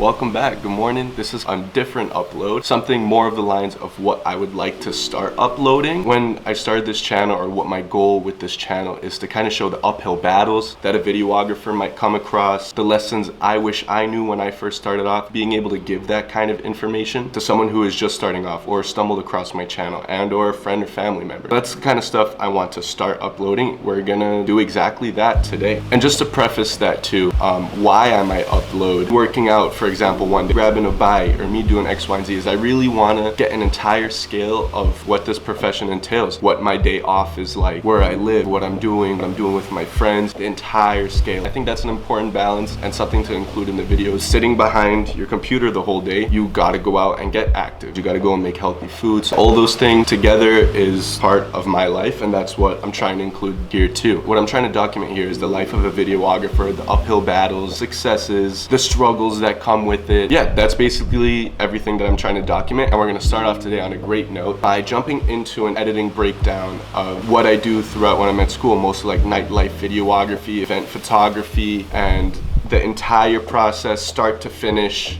welcome back. Good morning. This is a different upload, something more of the lines of what I would like to start uploading. When I started this channel, or what my goal with this channel is to kind of show the uphill battles that a videographer might come across, the lessons I wish I knew when I first started off, being able to give that kind of information to someone who is just starting off or stumbled across my channel and or a friend or family member. That's the kind of stuff I want to start uploading. We're gonna do exactly that today. And just to preface that too, why I might upload working out, for example, one day, grabbing a bite, or me doing X, Y, and Z, is I really want to get an entire scale of what this profession entails, what my day off is like, where I live, what I'm doing with my friends, the entire scale. I think that's an important balance and something to include in the videos. Sitting behind your computer the whole day, you gotta go out and get active. You gotta go and make healthy food. So all those things together is part of my life, and that's what I'm trying to include here too. What I'm trying to document here is the life of a videographer, the uphill battles, successes, the struggles that come with it. Yeah, that's basically everything that I'm trying to document, and we're gonna start off today on a great note by jumping into an editing breakdown of what I do throughout when I'm at school, mostly like nightlife videography, event photography, and the entire process, start to finish.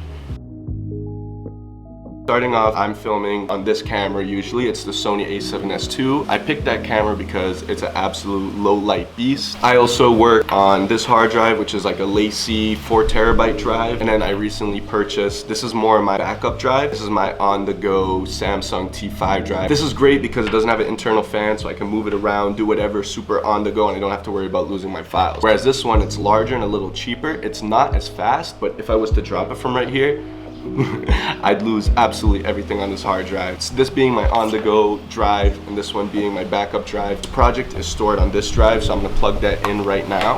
Starting off, I'm filming on this camera. Usually it's the Sony A7S II. I picked that camera because it's an absolute low light beast. I also work on this hard drive, which is like a lacy 4 terabyte drive. And then I recently purchased, this is more of my backup drive. This is my on-the-go Samsung T5 drive. This is great because it doesn't have an internal fan, so I can move it around, do whatever, super on the go, and I don't have to worry about losing my files. Whereas this one, it's larger and a little cheaper. It's not as fast, but if I was to drop it from right here, I'd lose absolutely everything on this hard drive. So this being my on-the-go drive and this one being my backup drive. The project is stored on this drive, so I'm gonna plug that in right now.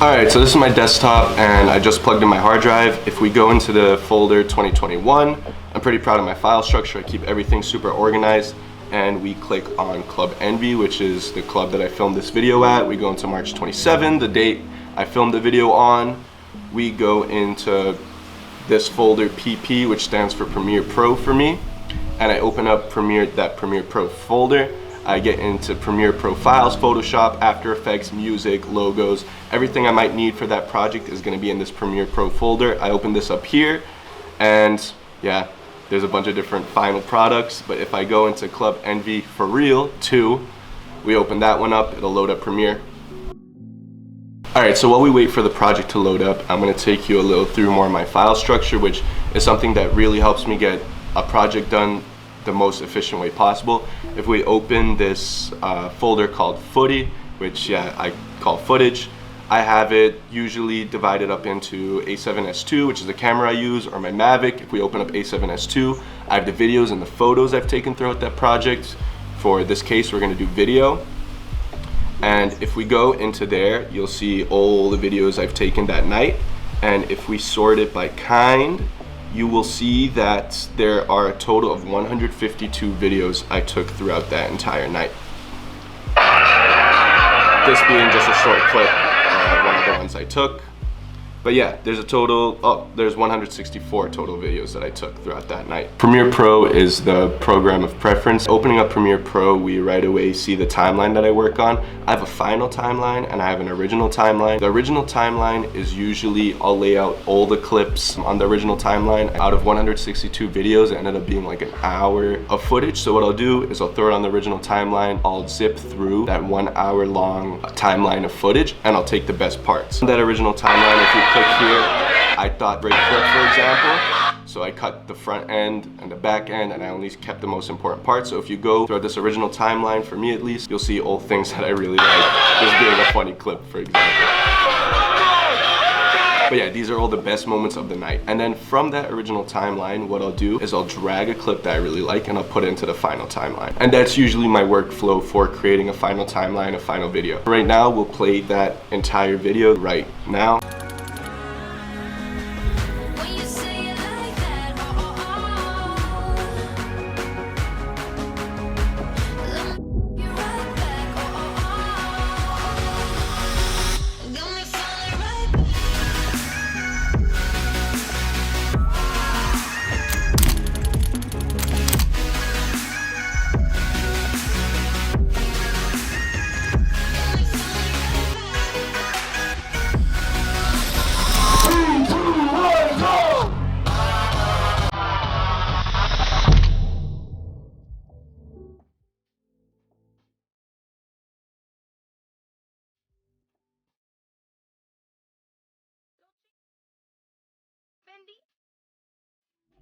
Alright, so this is my desktop and I just plugged in my hard drive. If we go into the folder 2021, I'm pretty proud of my file structure. I keep everything super organized, and we click on Club Envy, which is the club that I filmed this video at. We go into March 27, the date I filmed the video on. We go into this folder PP, which stands for Premiere Pro for me, and I open up that Premiere Pro folder. I get into Premiere Pro files, Photoshop, After Effects, music, logos, everything I might need for that project is going to be in this Premiere Pro folder. I open this up here, and yeah, there's a bunch of different final products. But if I go into Club Envy for Real 2, we open that one up, it'll load up Premiere. Alright, so while we wait for the project to load up, I'm going to take you a little through more of my file structure, which is something that really helps me get a project done the most efficient way possible. If we open this folder called Footy, which I call footage, I have it usually divided up into A7S II, which is the camera I use, or my Mavic. If we open up A7S II, I have the videos and the photos I've taken throughout that project. For this case, we're going to do video. And if we go into there, you'll see all the videos I've taken that night. And if we sort it by kind, you will see that there are a total of 152 videos I took throughout that entire night. This being just a short clip of one of the ones I took. But yeah, there's a total, there's 164 total videos that I took throughout that night. Premiere Pro is the program of preference. Opening up Premiere Pro, we right away see the timeline that I work on. I have a final timeline and I have an original timeline. The original timeline is usually, I'll lay out all the clips on the original timeline. Out of 162 videos, it ended up being like an hour of footage. So what I'll do is I'll throw it on the original timeline. I'll zip through that 1 hour long timeline of footage, and I'll take the best parts. That original timeline, if you click here, I thought great clip, for example. So I cut the front end and the back end, and I only kept the most important parts. So if you go through this original timeline, for me at least, you'll see all things that I really like. This being a funny clip, for example. But yeah, these are all the best moments of the night. And then from that original timeline, what I'll do is I'll drag a clip that I really like and I'll put it into the final timeline. And that's usually my workflow for creating a final timeline, a final video. Right now, we'll play that entire video right now.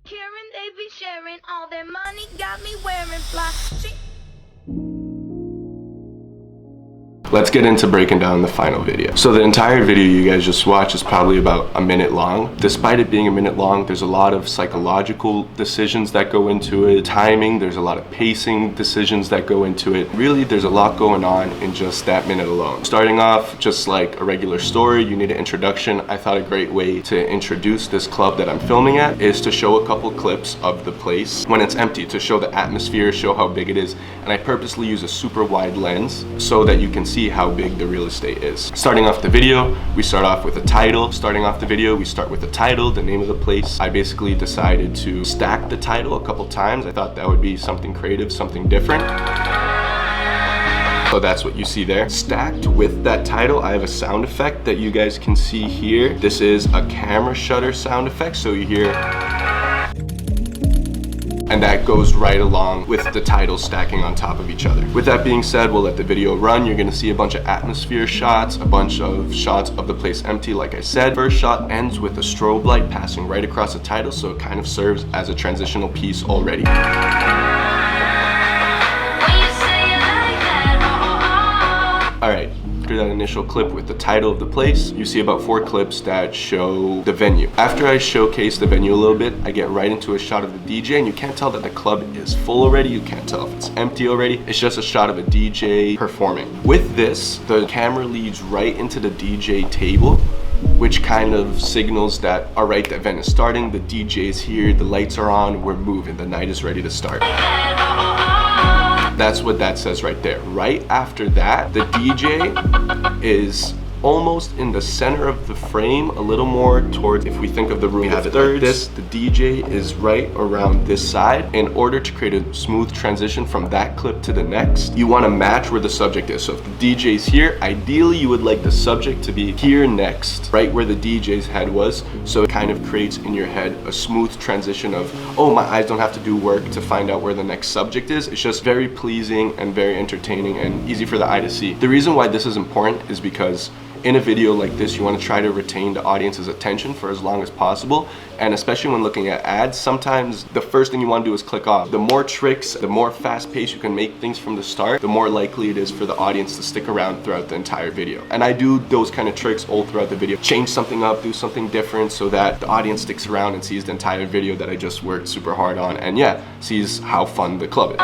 Karen, they be sharing all their money, got me wearing fly. Let's get into breaking down the final video. So the entire video you guys just watched is probably about a minute long. Despite it being a minute long, there's a lot of psychological decisions that go into it, timing, there's a lot of pacing decisions that go into it. Really, there's a lot going on in just that minute alone. Starting off just like a regular story, you need an introduction. I thought a great way to introduce this club that I'm filming at is to show a couple clips of the place when it's empty, to show the atmosphere, show how big it is. And I purposely use a super wide lens so that you can see how big the real estate is. Starting off the video, we start off with a title. Starting off the video, we start with the title, the name of the place. I basically decided to stack the title a couple times. I thought that would be something creative, something different. So that's what you see there. Stacked with that title, I have a sound effect that you guys can see here. This is a camera shutter sound effect, so you hear, and that goes right along with the titles stacking on top of each other. With that being said, we'll let the video run. You're gonna see a bunch of atmosphere shots, a bunch of shots of the place empty, like I said. First shot ends with a strobe light passing right across the title, so it kind of serves as a transitional piece already. All right. After that initial clip with the title of the place, you see about 4 clips that show the venue. After I showcase the venue a little bit, I get right into a shot of the DJ, and you can't tell that the club is full already. You can't tell if it's empty already. It's just a shot of a DJ performing. With this, the camera leads right into the DJ table, which kind of signals that, all right, the event is starting, the DJ's here, the lights are on, we're moving, the night is ready to start. That's what that says right there. Right after that, the DJ is almost in the center of the frame, a little more towards, if we think of the room, we have it like this, the DJ is right around this side. In order to create a smooth transition from that clip to the next, you want to match where the subject is. So if the DJ's here, ideally you would like the subject to be here next, right where the DJ's head was, so it kind of creates in your head a smooth transition of, oh, my eyes don't have to do work to find out where the next subject is. It's just very pleasing and very entertaining and easy for the eye to see. The reason why this is important is because in a video like this, you want to try to retain the audience's attention for as long as possible. And especially when looking at ads, sometimes the first thing you want to do is click off. The more tricks, the more fast paced you can make things from the start, the more likely it is for the audience to stick around throughout the entire video. And I do those kind of tricks all throughout the video. Change something up, do something different so that the audience sticks around and sees the entire video that I just worked super hard on, and yeah, sees how fun the club is.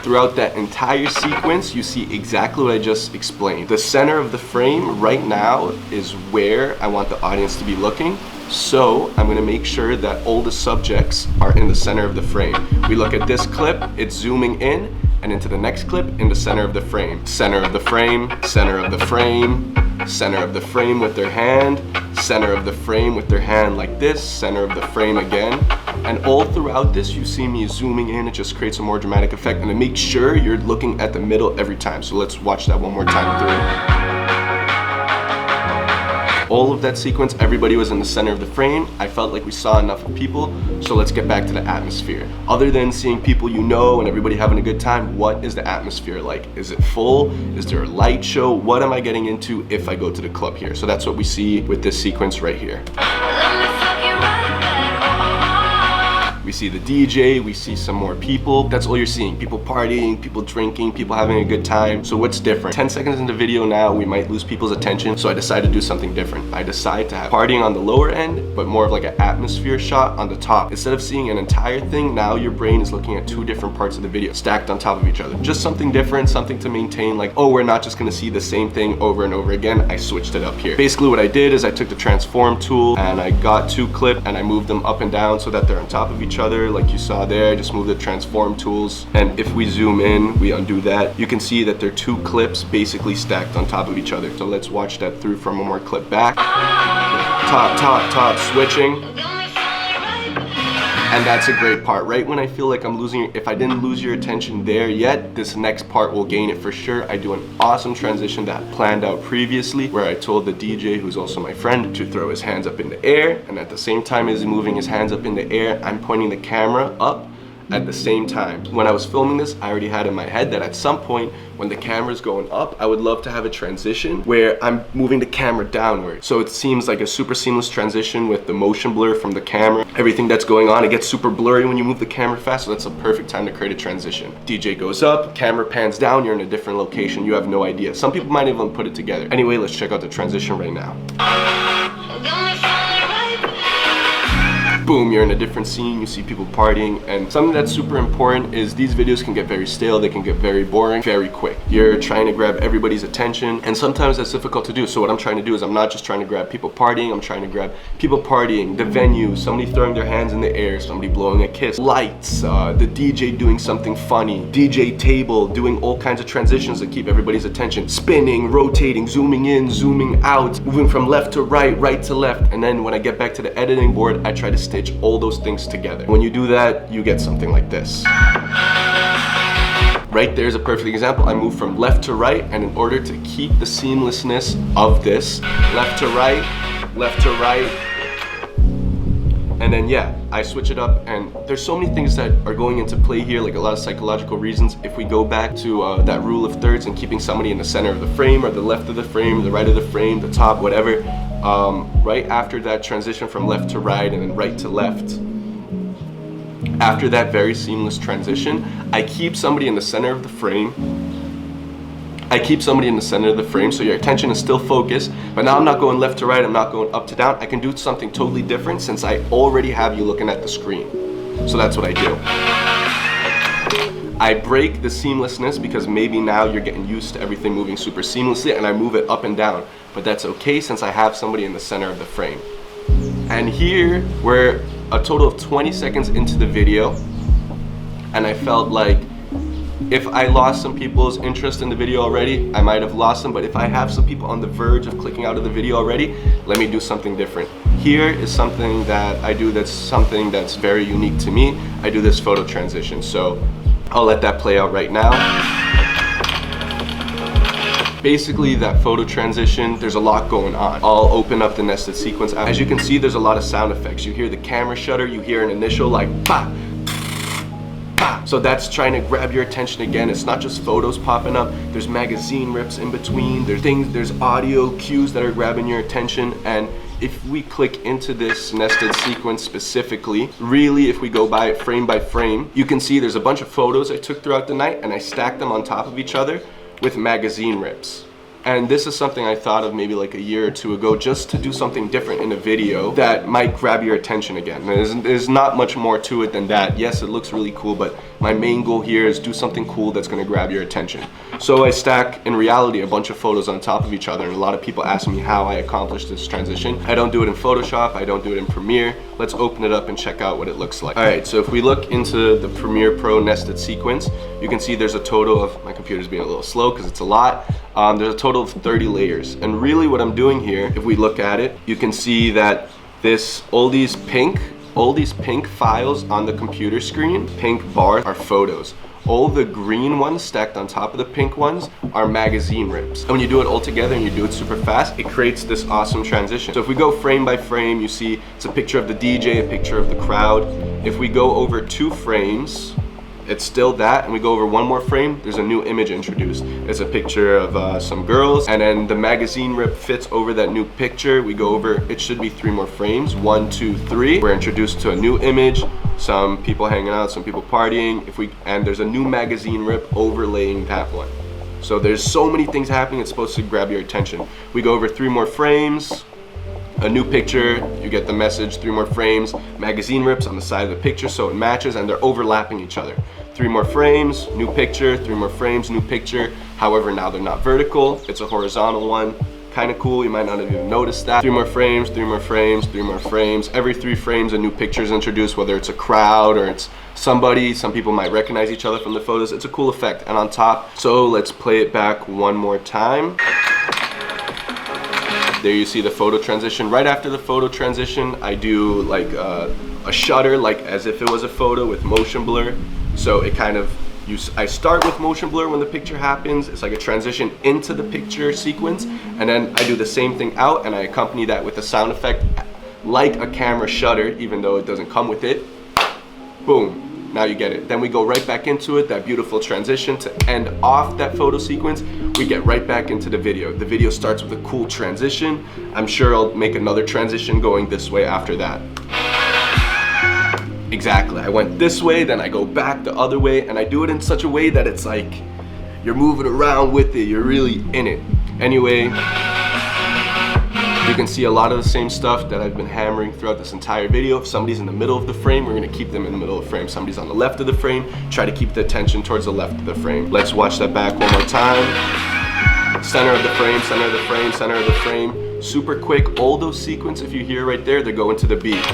Throughout that entire sequence, you see exactly what I just explained. The center of the frame right now is where I want the audience to be looking. So I'm gonna make sure that all the subjects are in the center of the frame. We look at this clip, it's zooming in, and into the next clip in the center of the frame. Center of the frame, center of the frame, center of the frame with their hand, center of the frame with their hand like this, center of the frame again. And all throughout this, you see me zooming in. It just creates a more dramatic effect, and to make sure you're looking at the middle every time. So let's watch that one more time through. All of that sequence, everybody was in the center of the frame. I felt like we saw enough of people, so let's get back to the atmosphere. Other than seeing people you know and everybody having a good time, what is the atmosphere like? Is it full? Is there a light show? What am I getting into if I go to the club here? So that's what we see with this sequence right here. We see the DJ, we see some more people. That's all you're seeing. People partying, people drinking, people having a good time. So what's different? 10 seconds into the video now, we might lose people's attention. So I decided to do something different. I decided to have partying on the lower end, but more of like an atmosphere shot on the top. Instead of seeing an entire thing, now your brain is looking at 2 different parts of the video stacked on top of each other. Just something different, something to maintain, like, oh, we're not just gonna see the same thing over and over again. I switched it up here. Basically what I did is I took the transform tool and I got 2 clips and I moved them up and down so that they're on top of each other, like you saw there. I just move the transform tools, and if we zoom in, we undo that, you can see that they're 2 clips basically stacked on top of each other. So let's watch that through from one more clip back. Top, switching. And that's a great part. Right when I feel like I'm losing, if I didn't lose your attention there yet, this next part will gain it for sure. I do an awesome transition that I planned out previously, where I told the DJ, who's also my friend, to throw his hands up in the air, and at the same time as he's moving his hands up in the air, I'm pointing the camera up, at the same time. When I was filming this, I already had in my head that at some point when the camera's going up, I would love to have a transition where I'm moving the camera downward. So it seems like a super seamless transition with the motion blur from the camera. Everything that's going on, it gets super blurry when you move the camera fast, so that's a perfect time to create a transition. DJ goes up, camera pans down, you're in a different location, you have no idea. Some people might even put it together. Anyway, let's check out the transition right now. Boom, you're in a different scene, you see people partying, and something that's super important is these videos can get very stale, they can get very boring, very quick. You're trying to grab everybody's attention, and sometimes that's difficult to do. So what I'm trying to do is I'm not just trying to grab people partying, I'm trying to grab people partying, the venue, somebody throwing their hands in the air, somebody blowing a kiss, lights, the DJ doing something funny, DJ table doing all kinds of transitions to keep everybody's attention, spinning, rotating, zooming in, zooming out, moving from left to right, right to left, and then when I get back to the editing board, I try to stitch all those things together. When you do that, you get something like this. Right there's a perfect example. I move from left to right, and in order to keep the seamlessness of this, left to right, and then yeah, I switch it up, and there's so many things that are going into play here, like a lot of psychological reasons. If we go back to that rule of thirds and keeping somebody in the center of the frame, or the left of the frame, the right of the frame, the top, whatever, right after that transition from left to right and then right to left, after that very seamless transition, I keep somebody in the center of the frame. So your attention is still focused, but now I'm not going left to right, I'm not going up to down. I can do something totally different since I already have you looking at the screen. So that's what I do. I break the seamlessness because maybe now you're getting used to everything moving super seamlessly, and I move it up and down. But that's okay since I have somebody in the center of the frame. And here we're a total of 20 seconds into the video, and I felt like if I lost some people's interest in the video already, I might have lost them, but if I have some people on the verge of clicking out of the video already, let me do something different. Here is something that I do that's very unique to me. I do this photo transition, so I'll let that play out right now. Basically, that photo transition, there's a lot going on. I'll open up the nested sequence. As you can see, there's a lot of sound effects. You hear the camera shutter, you hear an initial like bah, bah. So that's trying to grab your attention again. It's not just photos popping up, there's magazine rips in between, there's audio cues that are grabbing your attention. And if we click into this nested sequence specifically, really if we go by it frame by frame, you can see there's a bunch of photos I took throughout the night and I stacked them on top of each other with magazine rips. And this is something I thought of maybe like a year or two ago, just to do something different in a video that might grab your attention again. There's not much more to it than that. Yes, it looks really cool, but my main goal here is do something cool that's gonna grab your attention. So I stack, in reality, a bunch of photos on top of each other, and a lot of people ask me how I accomplished this transition. I don't do it in Photoshop, I don't do it in Premiere. Let's open it up and check out what it looks like. All right, so if we look into the Premiere Pro nested sequence, you can see there's a total of, my computer's being a little slow because it's a lot. There's a total of 30 layers. And really what I'm doing here, if we look at it, you can see that all these pink files on the computer screen, pink bars, are photos. All the green ones stacked on top of the pink ones are magazine rips. And when you do it all together and you do it super fast, it creates this awesome transition. So if we go frame by frame, you see it's a picture of the DJ, a picture of the crowd. If we go over 2 frames, it's still that, and we go over 1 more frame, there's a new image introduced. It's a picture of some girls, and then the magazine rip fits over that new picture. We go over, it should be 3 more frames, 1, 2, 3. We're introduced to a new image, some people hanging out, some people partying, and there's a new magazine rip overlaying that one. So there's so many things happening, it's supposed to grab your attention. We go over 3 more frames, a new picture, you get the message, 3 more frames, magazine rips on the side of the picture so it matches, and they're overlapping each other. 3 more frames, new picture, 3 more frames, new picture. However, now they're not vertical, it's a horizontal one. Kind of cool, you might not have even noticed that. 3 more frames, 3 more frames, 3 more frames. Every 3 frames a new picture is introduced, whether it's a crowd or it's somebody. Some people might recognize each other from the photos. It's a cool effect. And on top, so let's play it back one more time. There you see the photo transition. Right after the photo transition, I do like a shutter, like as if it was a photo with motion blur. So it kind of, I start with motion blur when the picture happens. It's like a transition into the picture sequence. And then I do the same thing out, and I accompany that with a sound effect like a camera shutter, even though it doesn't come with it. Boom. Now you get it. Then we go right back into it, that beautiful transition to end off that photo sequence. We get right back into the video. The video starts with a cool transition. I'm sure I'll make another transition going this way after that. Exactly, I went this way, then I go back the other way, and I do it in such a way that it's like you're moving around with it, you're really in it. Anyway, you can see a lot of the same stuff that I've been hammering throughout this entire video. If somebody's in the middle of the frame, we're gonna keep them in the middle of the frame. Somebody's on the left of the frame, try to keep the attention towards the left of the frame. Let's watch that back one more time. Center of the frame, center of the frame, center of the frame. Super quick, all those sequence, if you hear right there, they're going to the beat.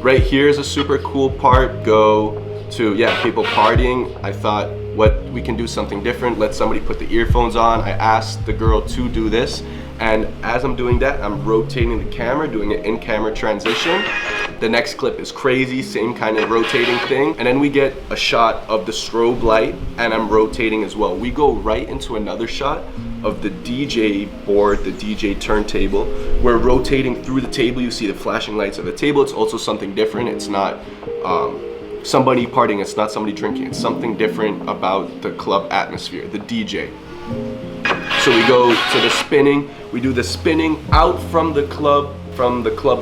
Right here is a super cool part. Go to, yeah, people partying. I thought, what, we can do something different. Let somebody put the earphones on. I asked the girl to do this, and as I'm doing that, I'm rotating the camera, doing an in-camera transition. The next clip is crazy, same kind of rotating thing. And then we get a shot of the strobe light, and I'm rotating as well. We go right into another shot of the DJ board, the DJ turntable. We're rotating through the table. You see the flashing lights of the table. It's also something different. It's not somebody partying, it's not somebody drinking. It's something different about the club atmosphere, the DJ. So we go to the spinning. We do the spinning out from the club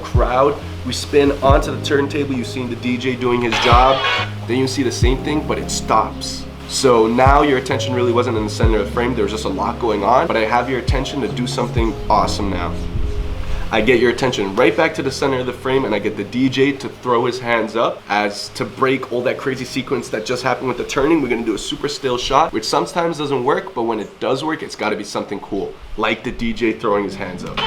crowd. We spin onto the turntable. You've seen the DJ doing his job. Then you see the same thing, but it stops. So now your attention really wasn't in the center of the frame. There was just a lot going on, but I have your attention to do something awesome now. I get your attention right back to the center of the frame, and I get the DJ to throw his hands up as to break all that crazy sequence that just happened with the turning. We're gonna do a super still shot, which sometimes doesn't work, but when it does work, it's gotta be something cool, like the DJ throwing his hands up.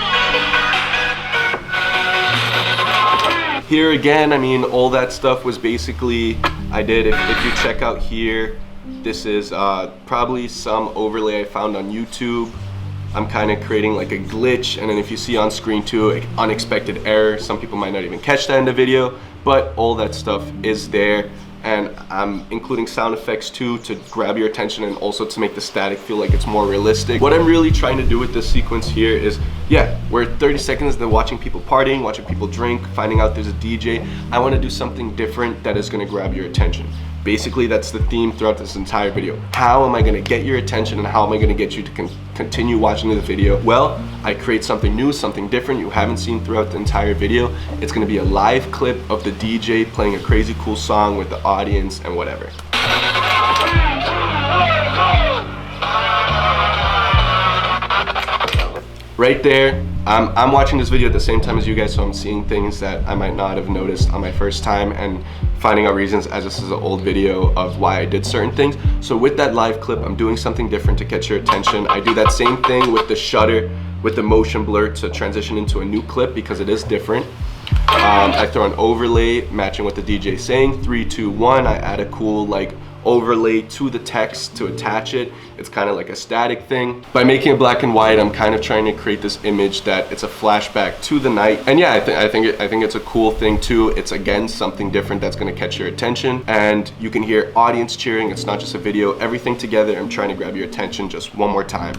Here again, I mean, all that stuff was basically, I did, if you check out here, this is probably some overlay I found on YouTube. I'm kind of creating like a glitch, and then if you see on screen too, an unexpected error. Some people might not even catch that in the video, but all that stuff is there. And I'm including sound effects too to grab your attention and also to make the static feel like it's more realistic. What I'm really trying to do with this sequence here is, yeah, we're 30 seconds into watching people partying, watching people drink, finding out there's a DJ. I want to do something different that is going to grab your attention. Basically, that's the theme throughout this entire video. How am I going to get your attention, and how am I going to get you to continue watching the video? Well, I create something new, something different you haven't seen throughout the entire video. It's going to be a live clip of the DJ playing a crazy cool song with the audience and whatever. Right there, I'm watching this video at the same time as you guys, so I'm seeing things that I might not have noticed on my first time and finding out reasons, as this is an old video, of why I did certain things. So with that live clip, I'm doing something different to catch your attention. I do that same thing with the shutter, with the motion blur to transition into a new clip because it is different. I throw an overlay matching what the DJ is saying. 3, 2, 1. I add a cool like overlay to the text to attach it. It's kind of like a static thing. By making it black and white, I'm kind of trying to create this image that it's a flashback to the night. And yeah, I think it's a cool thing too. It's again something different that's going to catch your attention, and you can hear audience cheering. It's not just a video. Everything together, I'm trying to grab your attention just one more time.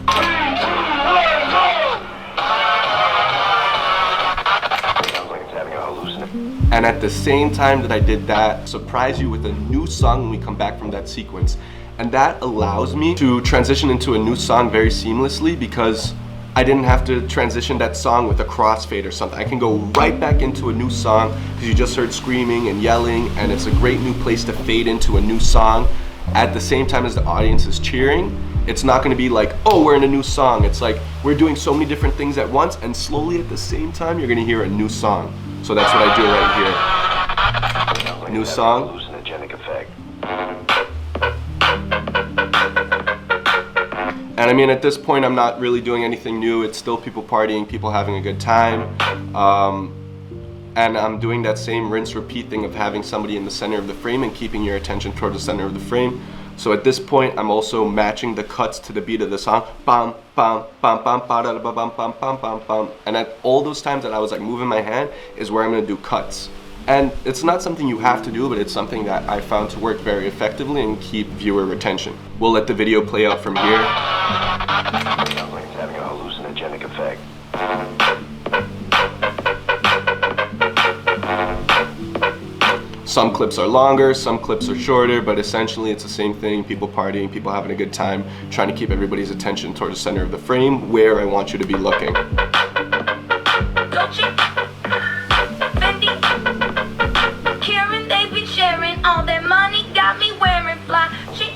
And at the same time that I did that, surprise you with a new song when we come back from that sequence. And that allows me to transition into a new song very seamlessly because I didn't have to transition that song with a crossfade or something. I can go right back into a new song because you just heard screaming and yelling, and it's a great new place to fade into a new song at the same time as the audience is cheering. It's not gonna be like, oh, we're in a new song. It's like, we're doing so many different things at once, and slowly at the same time, you're gonna hear a new song. So that's what I do right here. New song. And I mean, at this point, I'm not really doing anything new. It's still people partying, people having a good time. And I'm doing that same rinse repeat thing of having somebody in the center of the frame and keeping your attention toward the center of the frame. So at this point, I'm also matching the cuts to the beat of the song. Bam, bam, bam, bam, ba da bam, bam, bam, bam, bam. And at all those times that I was like moving my hand is where I'm gonna do cuts. And it's not something you have to do, but it's something that I found to work very effectively and keep viewer retention. We'll let the video play out from here. Sounds like it's having a hallucinogenic effect. Some clips are longer, some clips are shorter, but essentially it's the same thing. People partying, people having a good time, trying to keep everybody's attention towards the center of the frame where I want you to be looking. Gucci, Fendi, Karen, they be sharing all their money, got me wearing fly shit.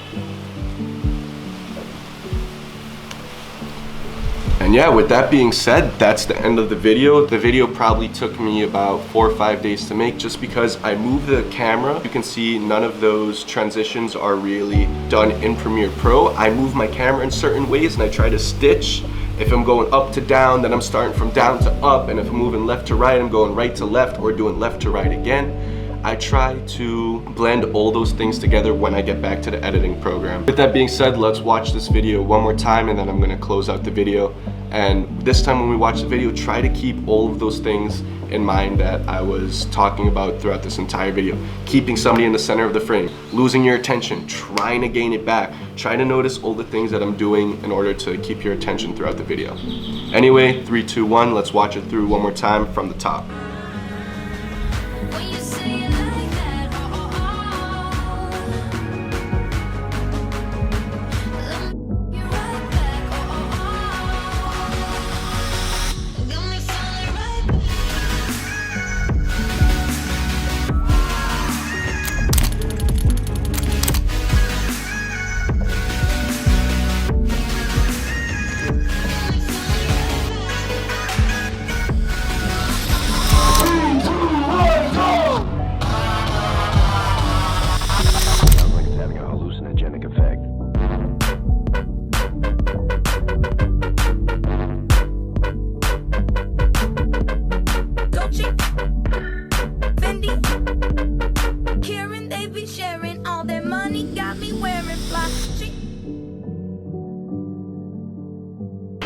And yeah, with that being said, that's the end of the video. The video probably took me about 4 or 5 days to make just because I moved the camera. You can see none of those transitions are really done in Premiere Pro. I move my camera in certain ways and I try to stitch. If I'm going up to down, then I'm starting from down to up. And if I'm moving left to right, I'm going right to left or doing left to right again. I try to blend all those things together when I get back to the editing program. With that being said, let's watch this video one more time and then I'm gonna close out the video. And this time when we watch the video, try to keep all of those things in mind that I was talking about throughout this entire video. Keeping somebody in the center of the frame, losing your attention, trying to gain it back, trying to notice all the things that I'm doing in order to keep your attention throughout the video. Anyway, 3, 2, 1, let's watch it through one more time from the top.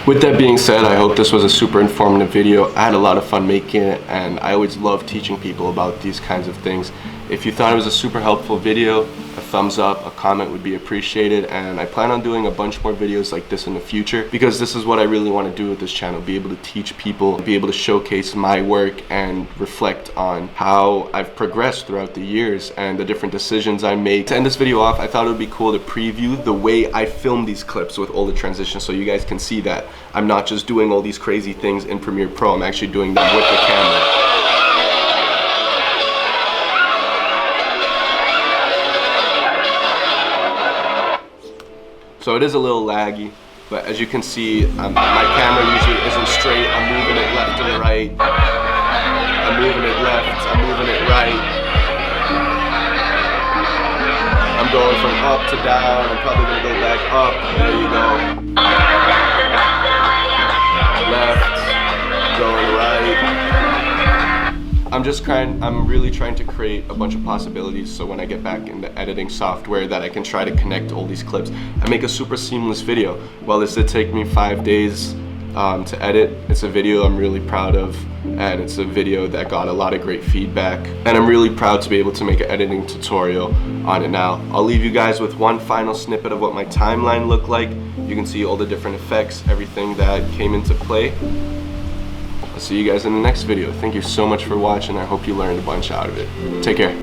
With that being said, I hope this was a super informative video. I had a lot of fun making it and I always love teaching people about these kinds of things. If you thought it was a super helpful video, a thumbs up, a comment would be appreciated, and I plan on doing a bunch more videos like this in the future because this is what I really want to do with this channel, be able to teach people, be able to showcase my work and reflect on how I've progressed throughout the years and the different decisions I made. To end this video off, I thought it would be cool to preview the way I film these clips with all the transitions so you guys can see that I'm not just doing all these crazy things in Premiere Pro, I'm actually doing them with the camera. So it is a little laggy, but as you can see, my camera usually isn't straight. I'm moving it left to the right. I'm moving it left, I'm moving it right. I'm going from up to down. I'm probably gonna go back up. There you go. Left, going right. I'm really trying to create a bunch of possibilities so when I get back in the editing software that I can try to connect all these clips and make a super seamless video. While this did take me 5 days to edit, it's a video I'm really proud of, and it's a video that got a lot of great feedback, and I'm really proud to be able to make an editing tutorial on it now. I'll leave you guys with one final snippet of what my timeline looked like. You can see all the different effects, everything that came into play. I'll see you guys in the next video. Thank you so much for watching. I hope you learned a bunch out of it. Take care.